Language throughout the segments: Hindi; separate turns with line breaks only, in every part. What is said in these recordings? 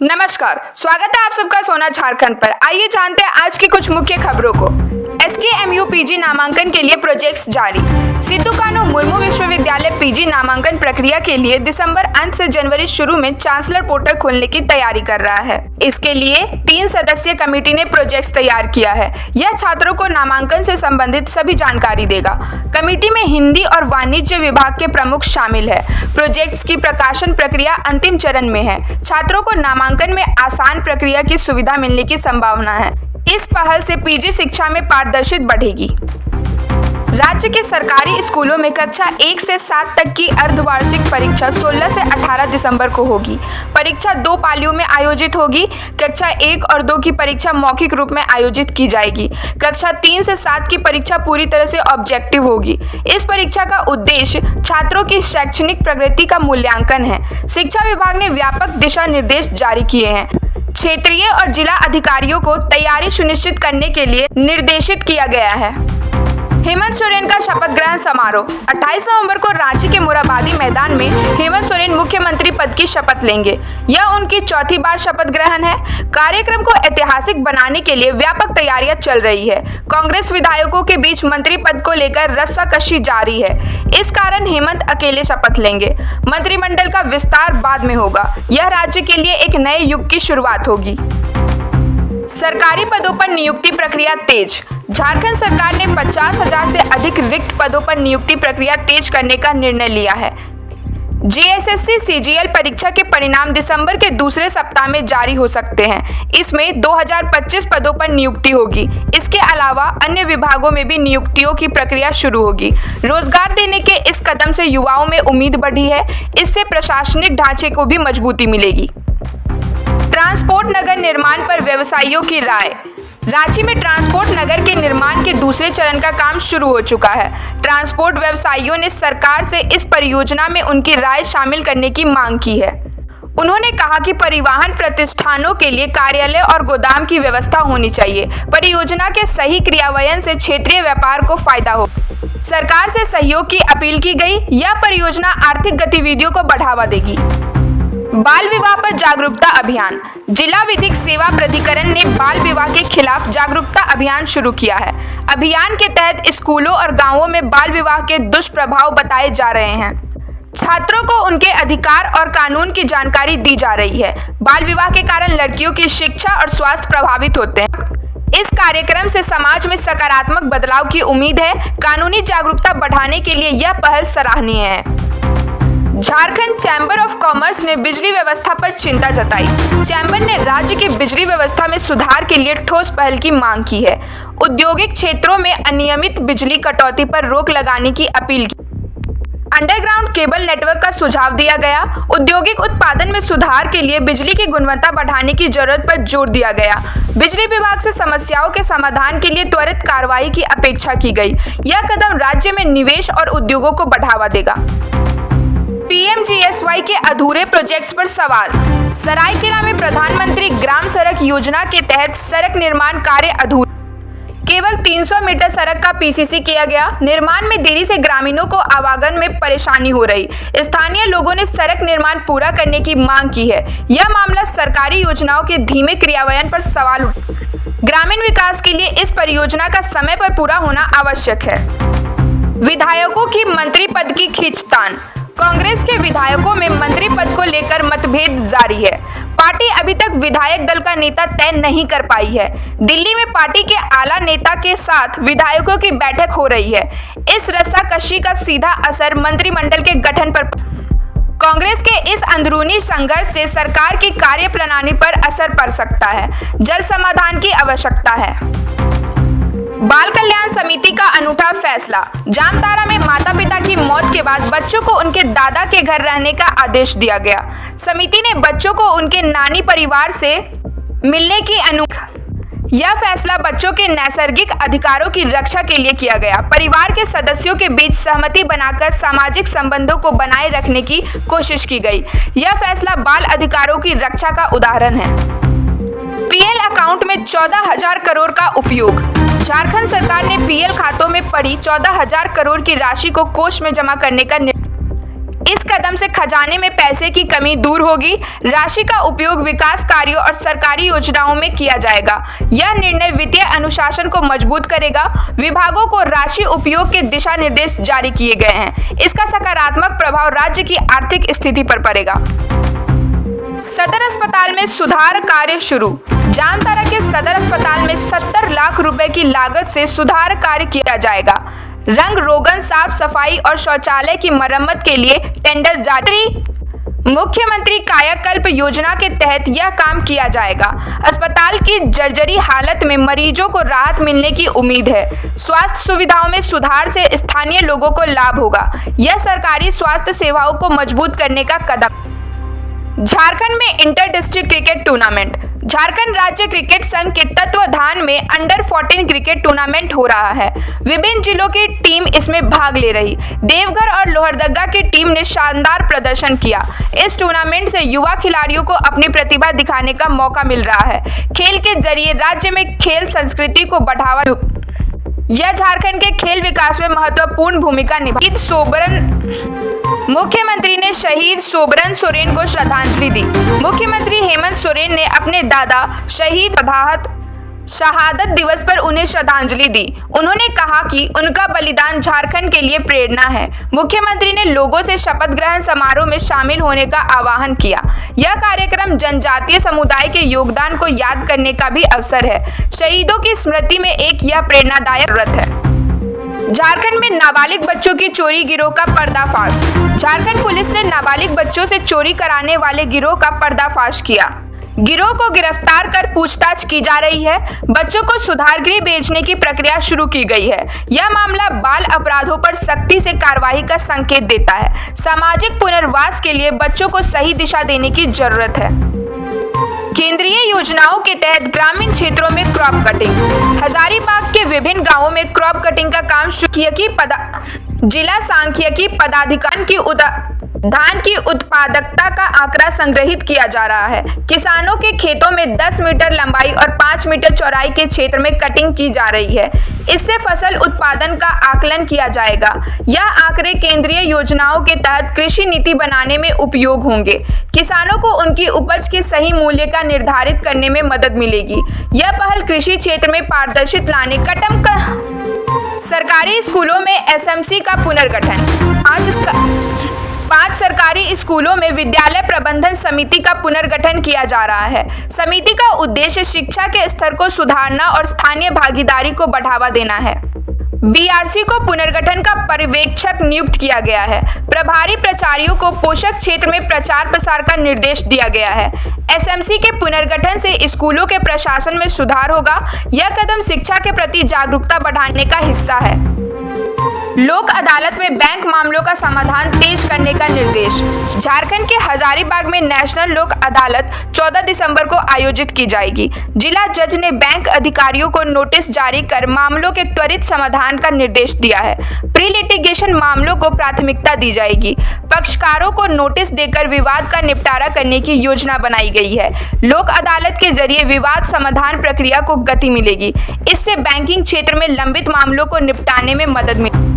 नमस्कार, स्वागत है आप सबका सोना झारखंड पर। आइए जानते हैं आज की कुछ मुख्य खबरों को। SKMU पीजी नामांकन के लिए प्रोजेक्ट्स जारी। सिद्धू कान्हू मुर्मू विश्वविद्यालय पीजी नामांकन प्रक्रिया के लिए दिसंबर अंत से जनवरी शुरू में चांसलर पोर्टल खोलने की तैयारी कर रहा है। इसके लिए 3 सदस्यीय कमेटी ने प्रोजेक्ट्स तैयार किया है। यह छात्रों को नामांकन से संबंधित सभी जानकारी देगा। कमेटी में हिंदी और वाणिज्य विभाग के प्रमुख शामिल है। प्रोजेक्ट्स की प्रकाशन प्रक्रिया अंतिम चरण में है। छात्रों को नामांकन में आसान प्रक्रिया की सुविधा मिलने की संभावना है। इस पहल से पीजी शिक्षा में पारदर्शिता बढ़ेगी। राज्य के सरकारी स्कूलों में कक्षा 1 से 7 तक की अर्धवार्षिक परीक्षा 16 से 18 दिसंबर को होगी। परीक्षा 2 पालियों में आयोजित होगी। कक्षा 1 और 2 की परीक्षा मौखिक रूप में आयोजित की जाएगी। कक्षा 3 से 7 की परीक्षा पूरी तरह से ऑब्जेक्टिव होगी। इस परीक्षा का उद्देश्य छात्रों की शैक्षणिक प्रगति का मूल्यांकन है। शिक्षा विभाग ने व्यापक दिशा निर्देश जारी किए हैं। क्षेत्रीय और जिला अधिकारियों को तैयारी सुनिश्चित करने के लिए निर्देशित किया गया है। हेमंत सोरेन का शपथ ग्रहण समारोह 28 नवंबर को रांची के मोरहाबादी मैदान में हेमंत सोरेन मुख्यमंत्री पद की शपथ लेंगे। यह उनकी चौथी बार शपथ ग्रहण है। कार्यक्रम को ऐतिहासिक बनाने के लिए व्यापक तैयारियां चल रही है। कांग्रेस विधायकों के बीच मंत्री पद को लेकर रस्साकशी जारी है। इस कारण हेमंत अकेले शपथ लेंगे। मंत्रिमंडल का विस्तार बाद में होगा। यह राज्य के लिए एक नए युग की शुरुआत होगी। सरकारी पदों पर नियुक्ति प्रक्रिया तेज। झारखंड सरकार ने 50,000 से अधिक रिक्त पदों पर नियुक्ति प्रक्रिया तेज करने का निर्णय लिया है। JSSC CGL परीक्षा के परिणाम दिसंबर के दूसरे सप्ताह में जारी हो सकते हैं। इसमें 2025 पदों पर नियुक्ति होगी। इसके अलावा अन्य विभागों में भी नियुक्तियों की प्रक्रिया शुरू होगी। रोजगार देने के इस कदम से युवाओं में उम्मीद बढ़ी है। इससे प्रशासनिक ढांचे को भी मजबूती मिलेगी। ट्रांसपोर्ट नगर निर्माण पर व्यवसायियों की राय। रांची में ट्रांसपोर्ट नगर के निर्माण के दूसरे चरण का काम शुरू हो चुका है। ट्रांसपोर्ट व्यवसायियों ने सरकार से इस परियोजना में उनकी राय शामिल करने की मांग की है। उन्होंने कहा कि परिवहन प्रतिष्ठानों के लिए कार्यालय और गोदाम की व्यवस्था होनी चाहिए। परियोजना के सही क्रियान्वयन से क्षेत्रीय व्यापार को फायदा हो। सरकार से सहयोग की अपील की गई। यह परियोजना आर्थिक गतिविधियों को बढ़ावा देगी। बाल विवाह पर जागरूकता अभियान। जिला विधिक सेवा प्राधिकरण ने बाल विवाह के खिलाफ जागरूकता अभियान शुरू किया है। अभियान के तहत स्कूलों और गांवों में बाल विवाह के दुष्प्रभाव बताए जा रहे हैं। छात्रों को उनके अधिकार और कानून की जानकारी दी जा रही है। बाल विवाह के कारण लड़कियों की शिक्षा और स्वास्थ्य प्रभावित होते हैं। इस कार्यक्रम से समाज में सकारात्मक बदलाव की उम्मीद है। कानूनी जागरूकता बढ़ाने के लिए यह पहल सराहनीय है। झारखंड चैम्बर ऑफ कॉमर्स ने बिजली व्यवस्था पर चिंता जताई। चैम्बर ने राज्य की बिजली व्यवस्था में सुधार के लिए ठोस पहल की मांग की है। औद्योगिक क्षेत्रों में अनियमित बिजली कटौती पर रोक लगाने की अपील की। अंडरग्राउंड केबल नेटवर्क का सुझाव दिया गया। औद्योगिक उत्पादन में सुधार के लिए बिजली की गुणवत्ता बढ़ाने की जरूरत पर जोर दिया गया। बिजली विभाग से समस्याओं के समाधान के लिए त्वरित कार्रवाई की अपेक्षा की गई। यह कदम राज्य में निवेश और उद्योगों को बढ़ावा देगा। PMGSY के अधूरे प्रोजेक्ट्स पर सवाल। सरायकेला में प्रधानमंत्री ग्राम सड़क योजना के तहत सड़क निर्माण कार्य अधूरा। केवल 300 मीटर सड़क का PCC किया गया। निर्माण में देरी से ग्रामीणों को आवागमन में परेशानी हो रही। स्थानीय लोगों ने सड़क निर्माण पूरा करने की मांग की है। यह मामला सरकारी योजनाओं के धीमे क्रियान्वयन पर सवाल उठा। ग्रामीण विकास के लिए इस परियोजना का समय पर पूरा होना आवश्यक है। विधायकों की मंत्री पद की खींचतान। कांग्रेस के विधायकों में मंत्री पद को लेकर मतभेद जारी है। पार्टी अभी तक विधायक दल का नेता तय नहीं कर पाई है। दिल्ली में पार्टी के आला नेता के साथ विधायकों की बैठक हो रही है। इस रस्साकशी का सीधा असर मंत्रिमंडल के गठन पर। कांग्रेस के इस अंदरूनी संघर्ष से सरकार की कार्यप्रणाली पर असर पड़ सकता है। जल्द समाधान की आवश्यकता है। बाल कल्याण समिति का अनूठा फैसला। जामताड़ा में माता पिता की मौत के बाद बच्चों को उनके दादा के घर रहने का आदेश दिया गया। समिति ने बच्चों को उनके नानी परिवार से मिलने की यह फैसला बच्चों के नैसर्गिक अधिकारों की रक्षा के लिए किया गया। परिवार के सदस्यों के बीच सहमति बनाकर सामाजिक संबंधों को बनाए रखने की कोशिश की गई। यह फैसला बाल अधिकारों की रक्षा का उदाहरण है। PL अकाउंट में 14,000 करोड़ का उपयोग। झारखंड सरकार ने PL खातों में पड़ी 14,000 करोड़ की राशि को कोष में जमा करने का इस कदम से खजाने में पैसे की कमी दूर होगी। राशि का उपयोग विकास कार्यों और सरकारी योजनाओं में किया जाएगा। यह निर्णय वित्तीय अनुशासन को मजबूत करेगा। विभागों को राशि उपयोग के दिशा निर्देश जारी किए गए हैं। इसका सकारात्मक प्रभाव राज्य की आर्थिक स्थिति पर पड़ेगा। सदर अस्पताल में सुधार कार्य शुरू। जामताड़ा के सदर अस्पताल में 70 लाख रुपए की लागत से सुधार कार्य किया जाएगा। रंग रोगन, साफ सफाई और शौचालय की मरम्मत के लिए टेंडर जारी। मुख्यमंत्री कायाकल्प योजना के तहत यह काम किया जाएगा। अस्पताल की जर्जरी हालत में मरीजों को राहत मिलने की उम्मीद है। स्वास्थ्य सुविधाओं में सुधार से स्थानीय लोगों को लाभ होगा। यह सरकारी स्वास्थ्य सेवाओं को मजबूत करने का कदम। झारखंड में inter district cricket tournament. Jharkhand राज्य क्रिकेट संघ के तत्वाधान में अंडर 14 क्रिकेट टूर्नामेंट हो रहा है। विभिन्न जिलों की टीम इसमें भाग ले रही। देवघर और लोहरदगा की टीम ने शानदार प्रदर्शन किया। इस टूर्नामेंट से युवा खिलाड़ियों को अपनी प्रतिभा दिखाने का मौका मिल रहा है। खेल के जरिए राज्य में खेल संस्कृति को बढ़ावा। यह झारखंड के खेल विकास में महत्वपूर्ण भूमिका निभा। मुख्यमंत्री ने शहीद सोबरन सोरेन को श्रद्धांजलि दी। मुख्यमंत्री हेमंत सोरेन ने अपने दादा शहीद शहादत दिवस पर उन्हें श्रद्धांजलि दी। उन्होंने कहा कि उनका बलिदान झारखंड के लिए प्रेरणा है। मुख्यमंत्री ने लोगों से शपथ ग्रहण समारोह में शामिल होने का आह्वान किया। यह कार्यक्रम जनजातीय समुदाय के योगदान को याद करने का भी अवसर है। शहीदों की स्मृति में यह प्रेरणादायक व्रत है। झारखंड में नाबालिग बच्चों की चोरी गिरोह का पर्दाफाश। झारखंड पुलिस ने नाबालिग बच्चों से चोरी कराने वाले गिरोह का पर्दाफाश किया। गिरोह को गिरफ्तार कर पूछताछ की जा रही है। बच्चों को सुधार गृह भेजने की प्रक्रिया शुरू की गई है। यह मामला बाल अपराधों पर सख्ती से कार्रवाई का संकेत देता है। सामाजिक पुनर्वास के लिए बच्चों को सही दिशा देने की जरूरत है। केंद्रीय योजनाओं के तहत ग्रामीण क्षेत्रों में क्रॉप कटिंग। हजारीबाग के विभिन्न गांवों में क्रॉप कटिंग का काम जिला सांख्यिकी पदाधिकारी की धान की उत्पादकता का आंकड़ा संग्रहित किया जा रहा है। किसानों के खेतों में 10 मीटर लंबाई और 5 मीटर चौड़ाई के क्षेत्र में कटिंग की जा रही है। इससे फसल उत्पादन का आकलन किया जाएगा। यह आंकड़े केंद्रीय योजनाओं के तहत कृषि नीति बनाने में उपयोग होंगे। किसानों को उनकी उपज के सही मूल्य का निर्धारित करने में मदद मिलेगी। यह पहल कृषि क्षेत्र में पारदर्शिता लाने सरकारी स्कूलों में एसएमसी का पुनर्गठन। आज 5 सरकारी स्कूलों में विद्यालय प्रबंधन समिति का पुनर्गठन किया जा रहा है। समिति का उद्देश्य शिक्षा के स्तर को सुधारना और स्थानीय भागीदारी को बढ़ावा देना है। बीआरसी को पुनर्गठन का पर्यवेक्षक नियुक्त किया गया है। प्रभारी प्राचार्यों को पोषक क्षेत्र में प्रचार प्रसार का निर्देश दिया गया है। एसएमसी के पुनर्गठन से स्कूलों के प्रशासन में सुधार होगा। यह कदम शिक्षा के प्रति जागरूकता बढ़ाने का हिस्सा है। लोक अदालत में बैंक मामलों का समाधान तेज करने का निर्देश। झारखंड के हजारीबाग में नेशनल लोक अदालत 14 दिसंबर को आयोजित की जाएगी। जिला जज ने बैंक अधिकारियों को नोटिस जारी कर मामलों के त्वरित समाधान का निर्देश दिया है। प्री लिटिगेशन मामलों को प्राथमिकता दी जाएगी। पक्षकारों को नोटिस देकर विवाद का निपटारा करने की योजना बनाई गई है। लोक अदालत के जरिए विवाद समाधान प्रक्रिया को गति मिलेगी। इससे बैंकिंग क्षेत्र में लंबित मामलों को निपटाने में मदद मिलेगी।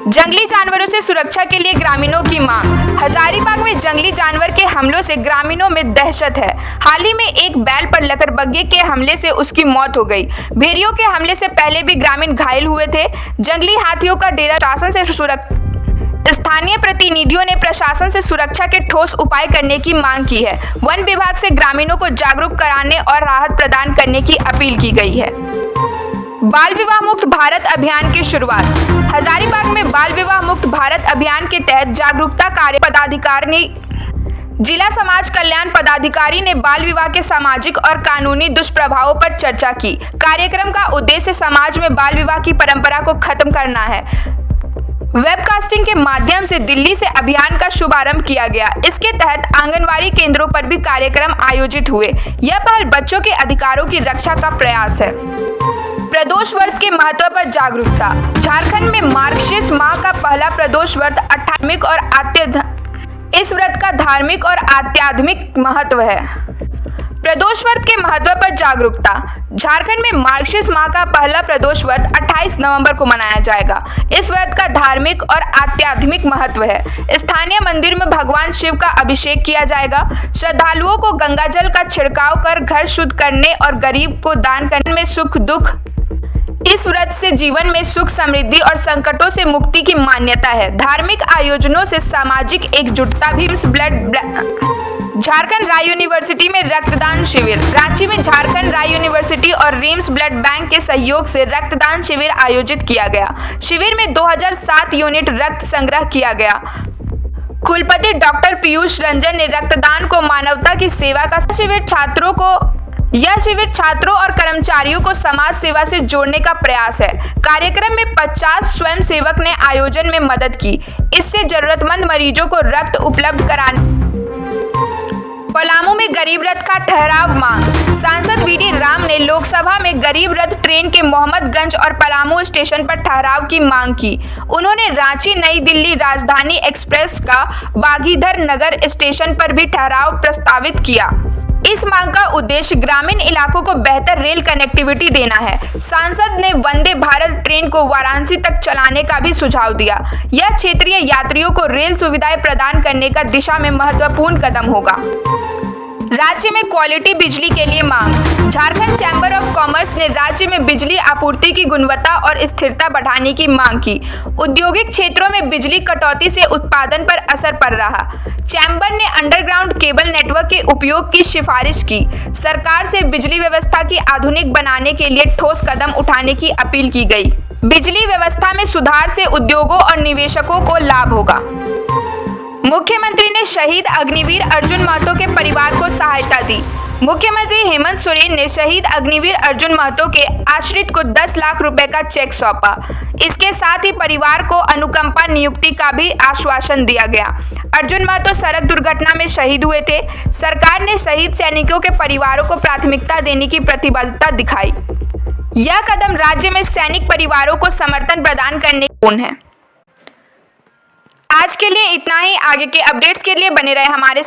जंगली जानवरों से सुरक्षा के लिए ग्रामीणों की मांग। हजारीबाग में जंगली जानवर के हमलों से ग्रामीणों में दहशत है। हाल ही में एक बैल पर लकड़बग्घे के हमले से उसकी मौत हो गई। भेड़ियों के हमले से पहले भी ग्रामीण घायल हुए थे। जंगली हाथियों का डेरा शासन से स्थानीय प्रतिनिधियों ने प्रशासन से सुरक्षा के ठोस उपाय करने की मांग की है। वन विभाग से ग्रामीणों को जागरूक कराने और राहत प्रदान करने की अपील की गई है। बाल विवाह मुक्त भारत अभियान की शुरुआत। हजारीबाग में बाल विवाह मुक्त भारत अभियान के तहत जागरूकता कार्य पदाधिकारी जिला समाज कल्याण पदाधिकारी ने बाल विवाह के सामाजिक और कानूनी दुष्प्रभावों पर चर्चा की। कार्यक्रम का उद्देश्य समाज में बाल विवाह की परंपरा को खत्म करना है। वेबकास्टिंग के माध्यम से दिल्ली से अभियान का शुभारंभ किया गया। इसके तहत आंगनवाड़ी केंद्रों पर भी कार्यक्रम आयोजित हुए। यह पहल बच्चों के अधिकारों की रक्षा का प्रयास है। प्रदोष व्रत के महत्व पर जागरूकता। झारखंड में मार्गशीर्ष माह का पहला प्रदोष व्रत आध्यात्मिक और इस व्रत का धार्मिक और आध्यात्मिक महत्व है। प्रदोष व्रत के महत्व पर जागरूकता। झारखंड में मार्गशीर्ष माह का पहला प्रदोष व्रत 28 नवंबर को मनाया जाएगा। इस व्रत का धार्मिक और आध्यात्मिक महत्व है। स्थानीय मंदिर में भगवान शिव का अभिषेक किया जाएगा। श्रद्धालुओं को गंगाजल का छिड़काव कर घर शुद्ध करने और गरीब को दान करने में सुख दुख। इस व्रत से जीवन में सुख समृद्धि और संकटों से मुक्ति की मान्यता है। धार्मिक आयोजनों से सामाजिक एकजुटता भी। झारखंड राय यूनिवर्सिटी में रक्तदान शिविर। रांची में झारखंड राय यूनिवर्सिटी और रिम्स ब्लड बैंक के सहयोग से रक्तदान शिविर आयोजित किया गया। शिविर में 2007 यूनिट रक्त संग्रह किया गया। कुलपति डॉक्टर पीयूष रंजन ने रक्तदान को मानवता की सेवा का यह शिविर छात्रों और कर्मचारियों को समाज सेवा से जोड़ने का प्रयास है। कार्यक्रम में 50 स्वयंसेवक ने आयोजन में मदद की। इससे जरूरतमंद मरीजों को रक्त उपलब्ध कराने। पलामू में गरीब रथ का ठहराव मांग। सांसद वीडी राम ने लोकसभा में गरीब रथ ट्रेन के मोहम्मदगंज और पलामू स्टेशन पर ठहराव की मांग की। उन्होंने रांची नई दिल्ली राजधानी एक्सप्रेस का बागीधर नगर स्टेशन पर भी ठहराव प्रस्तावित किया। इस मांग का उद्देश्य ग्रामीण इलाकों को बेहतर रेल कनेक्टिविटी देना है। सांसद ने वंदे भारत ट्रेन को वाराणसी तक चलाने का भी सुझाव दिया। यह क्षेत्रीय यात्रियों को रेल सुविधाएं प्रदान करने का दिशा में महत्वपूर्ण कदम होगा। राज्य में क्वालिटी बिजली के लिए मांग। झारखंड चैम्बर ऑफ कॉमर्स ने राज्य में बिजली आपूर्ति की गुणवत्ता और स्थिरता बढ़ाने की मांग की। औद्योगिक क्षेत्रों में बिजली कटौती से उत्पादन पर असर पड़ रहा। चैम्बर ने अंडरग्राउंड केबल नेटवर्क के उपयोग की सिफारिश की। सरकार से बिजली व्यवस्था की आधुनिक बनाने के लिए ठोस कदम उठाने की अपील की गई। बिजली व्यवस्था में सुधार से उद्योगों और निवेशकों को लाभ होगा। मुख्यमंत्री ने शहीद अग्निवीर अर्जुन महतो के परिवार को सहायता दी। मुख्यमंत्री हेमंत सोरेन ने शहीद अग्निवीर अर्जुन महतो के आश्रित को 10 लाख रुपए का चेक सौंपा। इसके साथ ही परिवार को अनुकंपा नियुक्ति का भी आश्वासन दिया गया। अर्जुन महतो सड़क दुर्घटना में शहीद हुए थे। सरकार ने शहीद सैनिकों के परिवारों को प्राथमिकता देने की प्रतिबद्धता दिखाई। यह कदम राज्य में सैनिक परिवारों को समर्थन प्रदान करने की पूर्ण है। आज के लिए इतना ही। आगे के अपडेट्स के लिए बने रहे हमारे